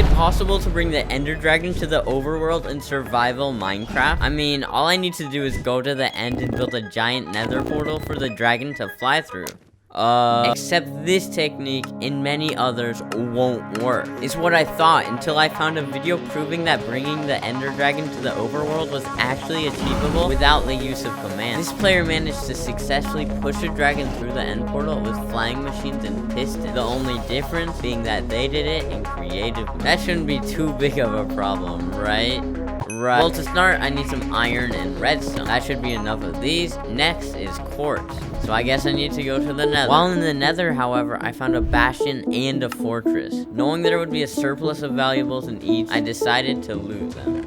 it possible to bring the Ender Dragon to the overworld in survival Minecraft? I mean, all I need to do is go to the end and build a giant nether portal for the dragon to fly through. Except this technique and many others won't work, is what I thought, until I found a video proving that bringing the Ender Dragon to the overworld was actually achievable without the use of commands. This player managed to successfully push a dragon through the end portal with flying machines and pistons, the only difference being that they did it in creative mode. That shouldn't be too big of a problem, right? Well, to start, I need some iron and redstone. That should be enough of these. Next is quartz. So I guess I need to go to the nether. While in the nether, however, I found a bastion and a fortress. Knowing there would be a surplus of valuables in each, I decided to loot them.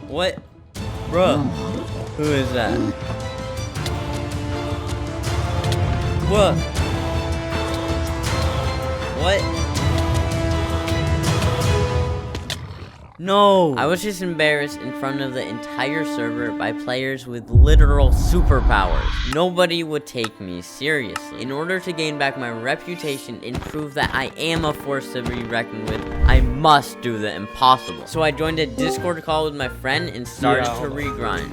What? Bruh. Who is that? What? What? No! I was just embarrassed in front of the entire server by players with literal superpowers. Nobody would take me seriously. In order to gain back my reputation and prove that I am a force to be reckoned with, I must do the impossible. So I joined a Discord call with my friend and started to regrind.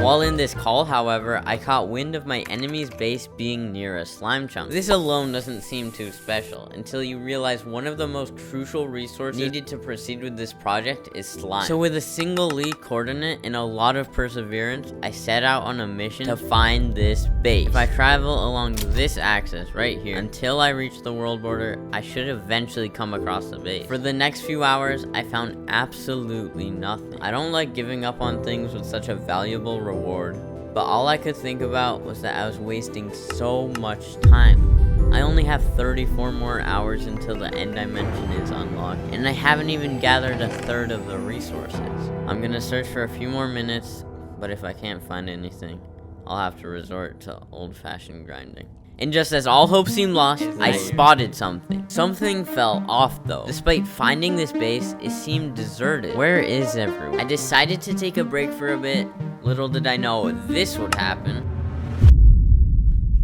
While in this call, however, I caught wind of my enemy's base being near a slime chunk. This alone doesn't seem too special, until you realize one of the most crucial resources needed to proceed with this project is slime. So with a single lead coordinate and a lot of perseverance, I set out on a mission to find this base. If I travel along this axis right here until I reach the world border, I should eventually come across the base. For the next few hours, I found absolutely nothing. I don't like giving up on things with such a valuable reward, but all I could think about was that I was wasting so much time. I only have 34 more hours until the end dimension is unlocked, and I haven't even gathered a third of the resources. I'm gonna search for a few more minutes, but if I can't find anything, I'll have to resort to old-fashioned grinding. And just as all hope seemed lost, I spotted something. Something fell off though. Despite finding this base, it seemed deserted. Where is everyone? I decided to take a break for a bit. Little did I know this would happen.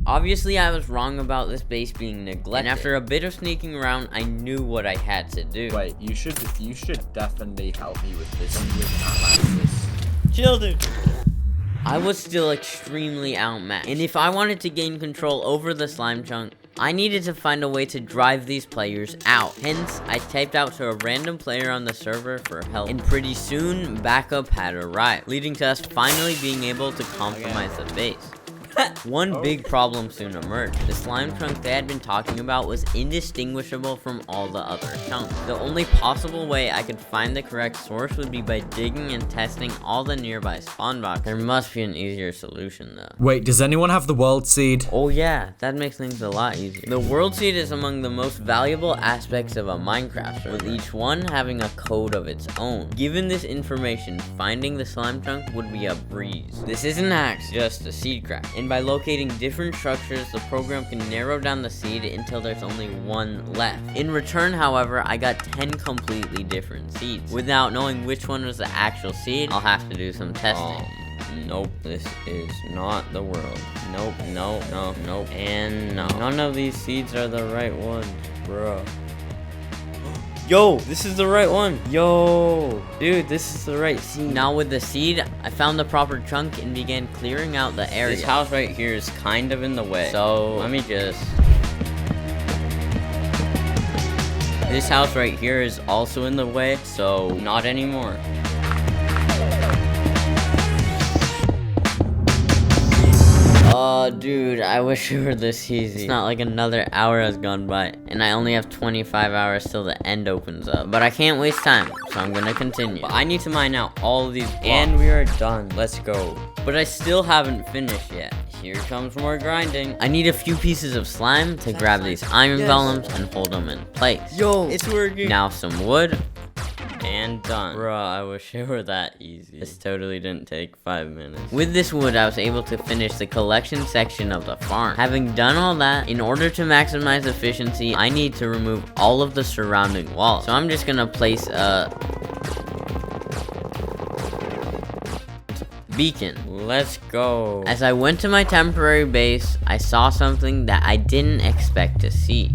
Obviously, I was wrong about this base being neglected. And after a bit of sneaking around, I knew what I had to do. Wait, you should definitely help me with this. Chill, dude. I was still extremely outmatched, and if I wanted to gain control over the slime chunk, I needed to find a way to drive these players out. Hence, I typed out to a random player on the server for help, and pretty soon, backup had arrived, leading to us finally being able to compromise the base. One big problem soon emerged. The slime chunk they had been talking about was indistinguishable from all the other chunks. The only possible way I could find the correct source would be by digging and testing all the nearby spawn boxes. There must be an easier solution though. Wait, does anyone have the world seed? Oh yeah, that makes things a lot easier. The world seed is among the most valuable aspects of a Minecraft server, with each one having a code of its own. Given this information, finding the slime chunk would be a breeze. This isn't hacks, just a seed craft. And by locating different structures, the program can narrow down the seed until there's only one left. In return, however, I got 10 completely different seeds. Without knowing which one was the actual seed, I'll have to do some testing. Nope, this is not the world. Nope, no, and no. None of these seeds are the right ones, bro. Yo, this is the right one. Yo, dude, this is the right seed. Now with the seed, I found the proper chunk and began clearing out the area. This house right here is kind of in the way, so let me just... This house right here is also in the way, so not anymore. Dude, I wish it were this easy. It's not like another hour has gone by, and I only have 25 hours till the end opens up. But I can't waste time, so I'm gonna continue. But I need to mine out all of these blocks. And we are done. Let's go. But I still haven't finished yet. Here comes more grinding. I need a few pieces of slime to grab these iron golems and hold them in place. Yo, it's working. Now some wood. And done. Bruh, I wish it were that easy. This totally didn't take 5 minutes. With this wood, I was able to finish the collection section of the farm. Having done all that, in order to maximize efficiency, I need to remove all of the surrounding walls. So I'm just gonna place a beacon. Let's go. As I went to my temporary base, I saw something that I didn't expect to see.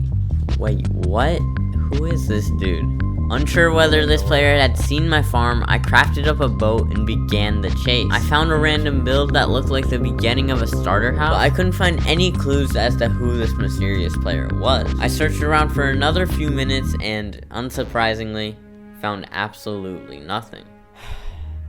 Wait, what? Who is this dude? Unsure whether this player had seen my farm, I crafted up a boat and began the chase. I found a random build that looked like the beginning of a starter house, but I couldn't find any clues as to who this mysterious player was. I searched around for another few minutes and, unsurprisingly, found absolutely nothing.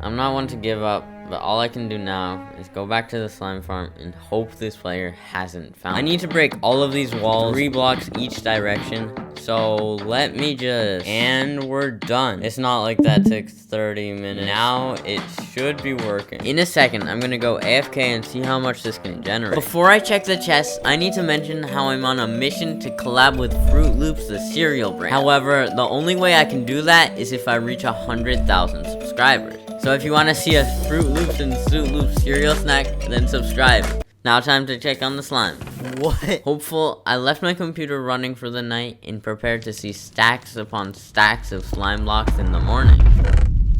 I'm not one to give up, but all I can do now is go back to the slime farm and hope this player hasn't found it. I need to break all of these walls, 3 blocks each direction, so let me just... And we're done. It's not like that took 30 minutes. Now it should be working. In a second, I'm gonna go AFK and see how much this can generate. Before I check the chests, I need to mention how I'm on a mission to collab with Fruit Loops, the cereal brand. However, the only way I can do that is if I reach 100,000 subscribers. So if you want to see a Fruit Loops and Fruit Loops cereal snack, then subscribe. Now time to check on the slime. What? Hopeful, I left my computer running for the night and prepared to see stacks upon stacks of slime blocks in the morning.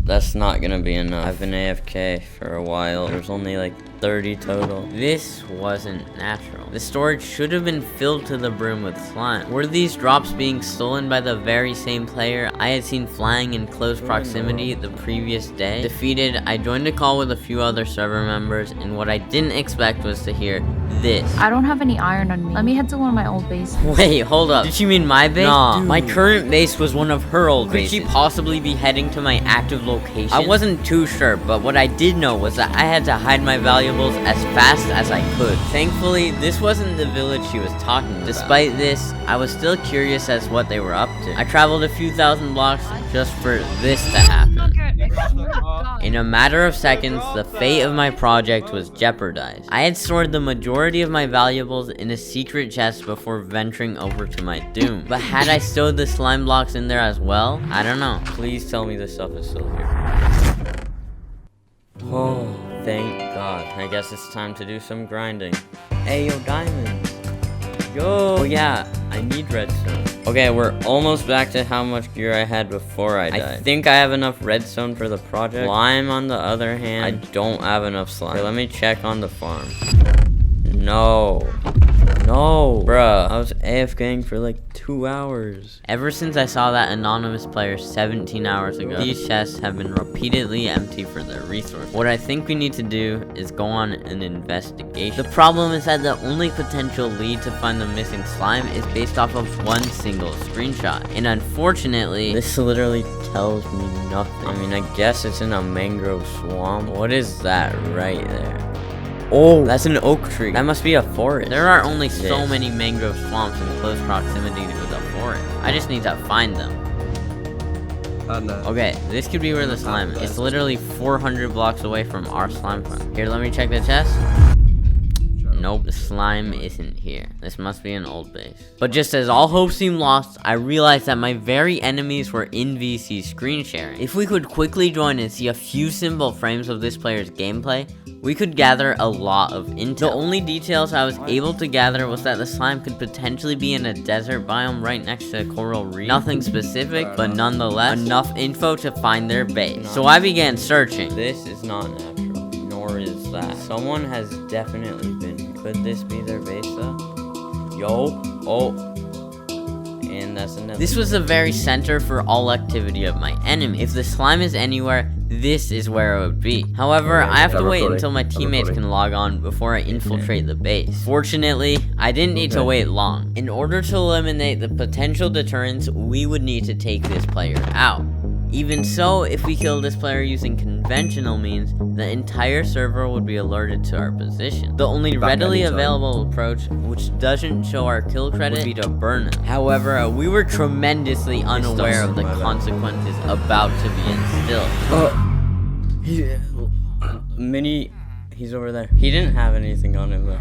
That's not gonna be enough. I've been AFK for a while. There's only like 30 total. This wasn't natural. The storage should have been filled to the brim with slime. Were these drops being stolen by the very same player I had seen flying in close proximity the previous day? Defeated, I joined a call with a few other server members, and what I didn't expect was to hear this. I don't have any iron on me. Let me head to one of my old bases. Wait, hold up. Did she mean my base? Nah, my current base was one of her old bases. Could she possibly be heading to my active location? I wasn't too sure, but what I did know was that I had to hide my valuables as fast as I could. Thankfully, this wasn't the village she was talking about. Despite this, I was still curious as what they were up to. I traveled a few thousand blocks just for this to happen. In a matter of seconds, the fate of my project was jeopardized. I had stored the majority of my valuables in a secret chest before venturing over to my doom. But had I stowed the slime blocks in there as well? I don't know. Please tell me this stuff is still here. Oh, thank God. I guess it's time to do some grinding. Hey, yo, diamonds. Yo. Oh, yeah. I need redstone. Okay, we're almost back to how much gear I had before I died. I think I have enough redstone for the project. Slime, on the other hand, I don't have enough slime. Okay, let me check on the farm. No. No. Bruh, I was AFKing for like 2 hours. Ever since I saw that anonymous player 17 hours ago, these chests have been repeatedly empty for their resources. What I think we need to do is go on an investigation. The problem is that the only potential lead to find the missing slime is based off of one single screenshot. And unfortunately, this literally tells me nothing. I mean, I guess it's in a mangrove swamp. What is that right there? Oh, that's an oak tree. That must be a forest. There are only so many mangrove swamps in close proximity to the forest. I just need to find them. Okay, this could be where the slime is. It's literally 400 blocks away from our slime farm. Here, let me check the chest. Nope, the slime isn't here. This must be an old base. But just as all hope seemed lost, I realized that my very enemies were in VC screen sharing. If we could quickly join and see a few simple frames of this player's gameplay, we could gather a lot of intel. The only details I was able to gather was that the slime could potentially be in a desert biome right next to a coral reef. Nothing specific, but nonetheless, enough info to find their base. So I began searching. This is not natural, nor is that. Someone has definitely been. Could this be their base though? Yo, oh. And that's another. This was the very center for all activity of my enemy. If the slime is anywhere, this is where it would be. However, I have to wait until my teammates can log on before I infiltrate the base. Fortunately, I didn't need to wait long. In order to eliminate the potential deterrents, we would need to take this player out. Even so, if we kill this player using conventional means, the entire server would be alerted to our position. The only readily available approach, which doesn't show our kill credit, would be to burn him. However, we were tremendously unaware of the consequences about to be instilled. He's over there. He didn't have anything on him though.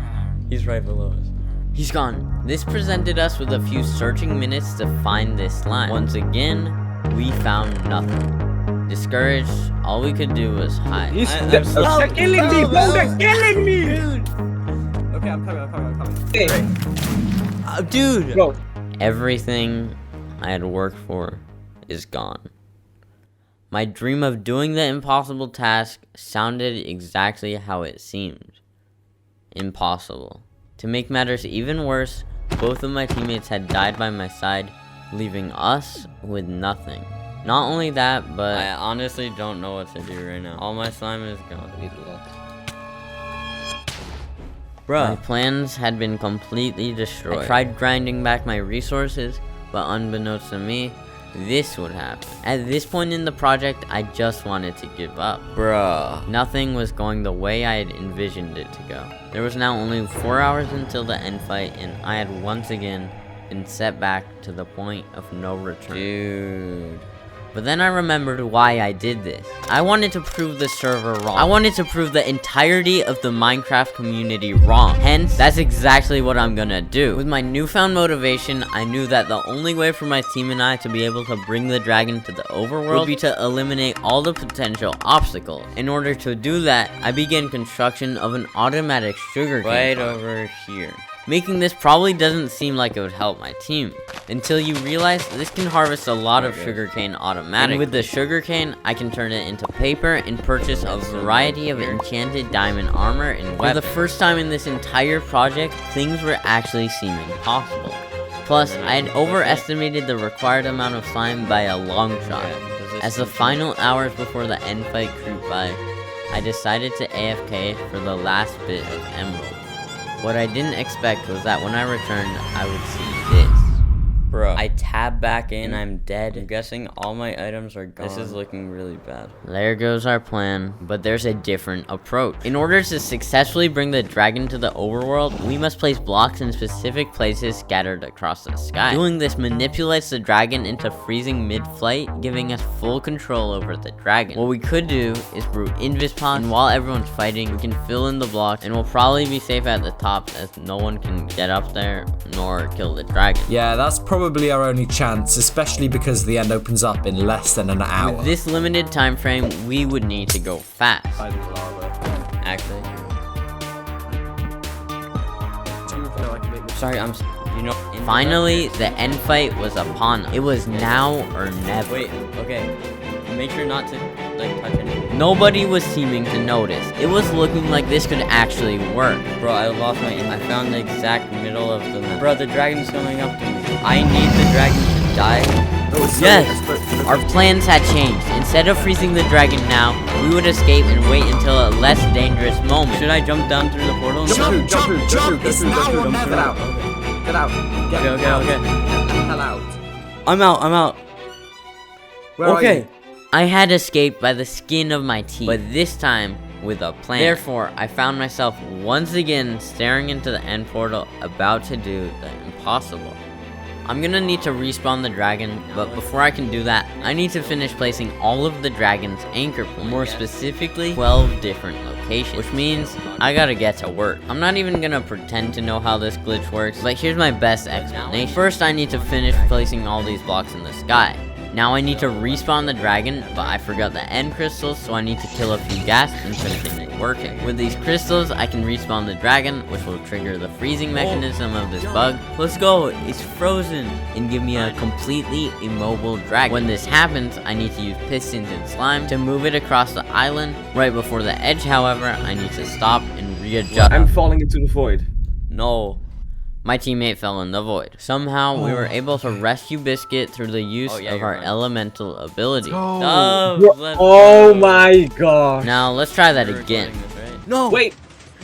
He's right below us. He's gone. This presented us with a few searching minutes to find this slime. Once again, we found nothing. Discouraged, all we could do was hide. They're killing me, bro! They're killing me! Dude! Okay, I'm coming. Hey. Dude! Bro. Everything I had worked for is gone. My dream of doing the impossible task sounded exactly how it seemed. Impossible. To make matters even worse, both of my teammates had died by my side, leaving us with nothing. Not only that, but I honestly don't know what to do right now. All my slime is gone. Bruh. My plans had been completely destroyed. I tried grinding back my resources, but unbeknownst to me, this would happen. At this point in the project, I just wanted to give up. Bruh. Nothing was going the way I had envisioned it to go. There was now only 4 hours until the end fight, and I had once again been set back to the point of no return. Dude. But then I remembered why I did this. I wanted to prove the server wrong. I wanted to prove the entirety of the Minecraft community wrong. Hence, that's exactly what I'm gonna do. With my newfound motivation, I knew that the only way for my team and I to be able to bring the dragon to the overworld would be to eliminate all the potential obstacles. In order to do that, I began construction of an automatic sugarcane farm. Right over here. Making this probably doesn't seem like it would help my team, until you realize this can harvest a lot of sugarcane automatically. And with the sugarcane, I can turn it into paper and purchase a variety of enchanted diamond armor and weapons. For the first time in this entire project, things were actually seeming possible. Plus, I had overestimated the required amount of slime by a long shot. As the final hours before the end fight creeped by, I decided to AFK for the last bit of emerald. What I didn't expect was that when I returned, I would see this. Bro, I tab back in, I'm dead. I'm guessing all my items are gone. This is looking really bad. There goes our plan, but there's a different approach. In order to successfully bring the dragon to the overworld, we must place blocks in specific places scattered across the sky. Doing this manipulates the dragon into freezing mid-flight, giving us full control over the dragon. What we could do is brew Invispods, and while everyone's fighting, we can fill in the blocks, and we'll probably be safe at the top as no one can get up there nor kill the dragon. Yeah, that's probably our only chance, especially because the end opens up in less than an hour. With this limited time frame, we would need to go fast. Actually. Sorry, finally, the end fight was upon us. It was now or never. Wait, okay. Make sure not to, touch anything. Nobody was seeming to notice. It was looking like this could actually work. Bro, I lost my I found the exact middle of the map. Bro, the dragon's going up to me. I need the dragon to die. Yes! Our plans had changed. Instead of freezing the dragon now, we would escape and wait until a less dangerous moment. Should I jump down through the portal? Jump! It's now or never. Get out. Okay. Get the hell out. I'm out. Where are you? I had escaped by the skin of my teeth, but this time with a plan. Therefore, I found myself once again staring into the end portal, about to do the impossible. I'm gonna need to respawn the dragon, but before I can do that, I need to finish placing all of the dragon's anchor points, more specifically 12 different locations, which means I gotta get to work. I'm not even gonna pretend to know how this glitch works, but here's my best explanation. First, I need to finish placing all these blocks in the sky. Now I need to respawn the dragon, but I forgot the end crystals, so I need to kill a few ghast and continue working. With these crystals, I can respawn the dragon, which will trigger the freezing mechanism of this bug. Let's go, it's frozen, and give me a completely immobile dragon. When this happens, I need to use pistons and slime to move it across the island. Right before the edge, however, I need to stop and readjust. I'm falling into the void. No. My teammate fell in the void. Somehow, we were able to rescue Biscuit through the use of our elemental ability. Oh my god. Now, let's try that again. No! Wait!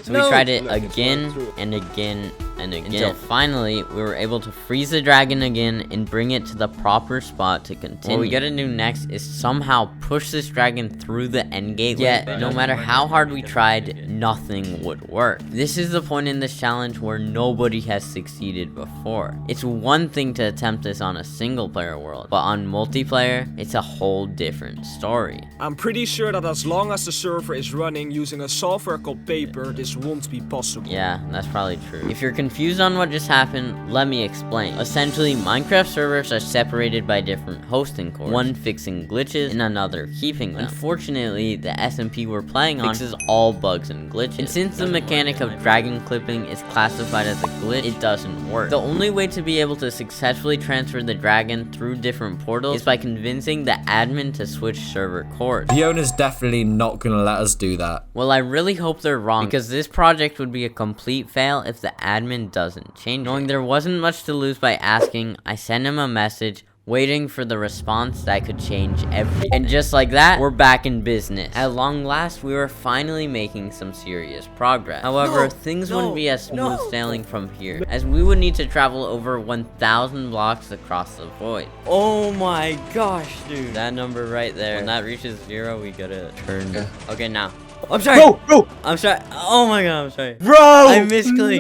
So we tried it again and again and again, until finally, we were able to freeze the dragon again and bring it to the proper spot to continue. What we gotta do next is somehow push this dragon through the end gate, yet no matter how hard we tried, nothing would work. This is the point in this challenge where nobody has succeeded before. It's one thing to attempt this on a single player world, but on multiplayer, it's a whole different story. I'm pretty sure that as long as the server is running using a software called Paper, this won't be possible. Yeah, that's probably true. If you're confused on what just happened, let me explain. Essentially, Minecraft servers are separated by different hosting cores, one fixing glitches and another keeping them. Unfortunately, the SMP we're playing on fixes all bugs and glitches. And since the mechanic of dragon clipping is classified as a glitch, it doesn't work. The only way to be able to successfully transfer the dragon through different portals is by convincing the admin to switch server cores. The owner's definitely not gonna let us do that. Well, I really hope they're wrong, because this project would be a complete fail if the admin and doesn't change. Knowing there wasn't much to lose by asking, I sent him a message, waiting for the response that could change everything. And just like that, we're back in business. At long last, we were finally making some serious progress. However, things wouldn't be as smooth sailing from here, as we would need to travel over 1,000 blocks across the void. Oh my gosh, dude. That number right there, when that reaches 0, we gotta turn. Okay, now. I'm sorry. Bro. I'm sorry. Oh my god, I'm sorry. Bro. I misclicked.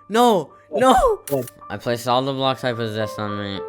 No. Oh. I placed all the blocks I possessed on me.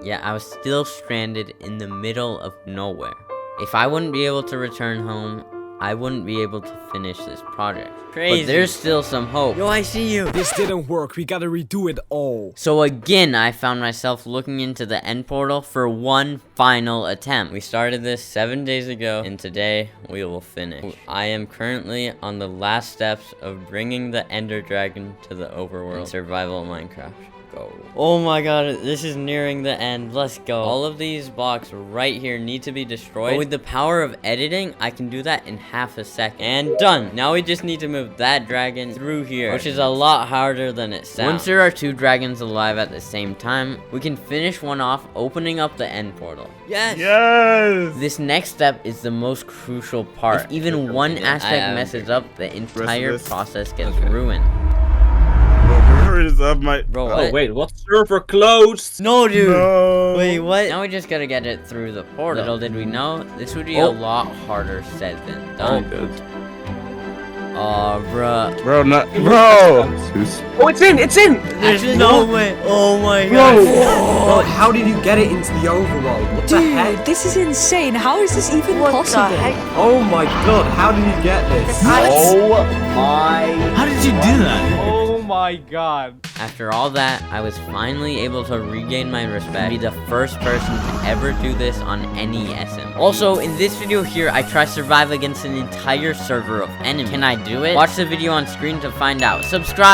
Yeah, I was still stranded in the middle of nowhere. If I wouldn't be able to return home, I wouldn't be able to finish this project. Crazy. But there's still some hope. Yo, I see you. This didn't work. We gotta redo it all. So again, I found myself looking into the end portal for one final attempt. We started this 7 days ago, and today we will finish. I am currently on the last steps of bringing the Ender Dragon to the Overworld in survival Minecraft. Go. Oh my god, this is nearing the end. Let's go. All of these blocks right here need to be destroyed. But with the power of editing, I can do that in half a second. And done. Now we just need to move that dragon through here, which is a lot harder than it sounds. Once there are 2 dragons alive at the same time, we can finish one off, opening up the end portal. Yes! Yes! This next step is the most crucial part. If even one aspect messes up, the entire process gets ruined. Bro, what? Oh wait, what server closed? No, dude. No. Wait, what? Now we just gotta get it through the portal. Little did we know, this would be a lot harder said than done. Oh, bruh. Bro. Oh, it's in. There's no way. Oh my god. Bro, how did you get it into the overworld? What the heck? Dude, this is insane. How is this even possible? Oh my god, how did you get this? Oh my. How did you do that? Oh my god. After all that, I was finally able to regain my respect, be the first person to ever do this on any SMP. Also, in this video here, I try to survive against an entire server of enemies. Can I do it? Watch the video on screen to find out. Subscribe!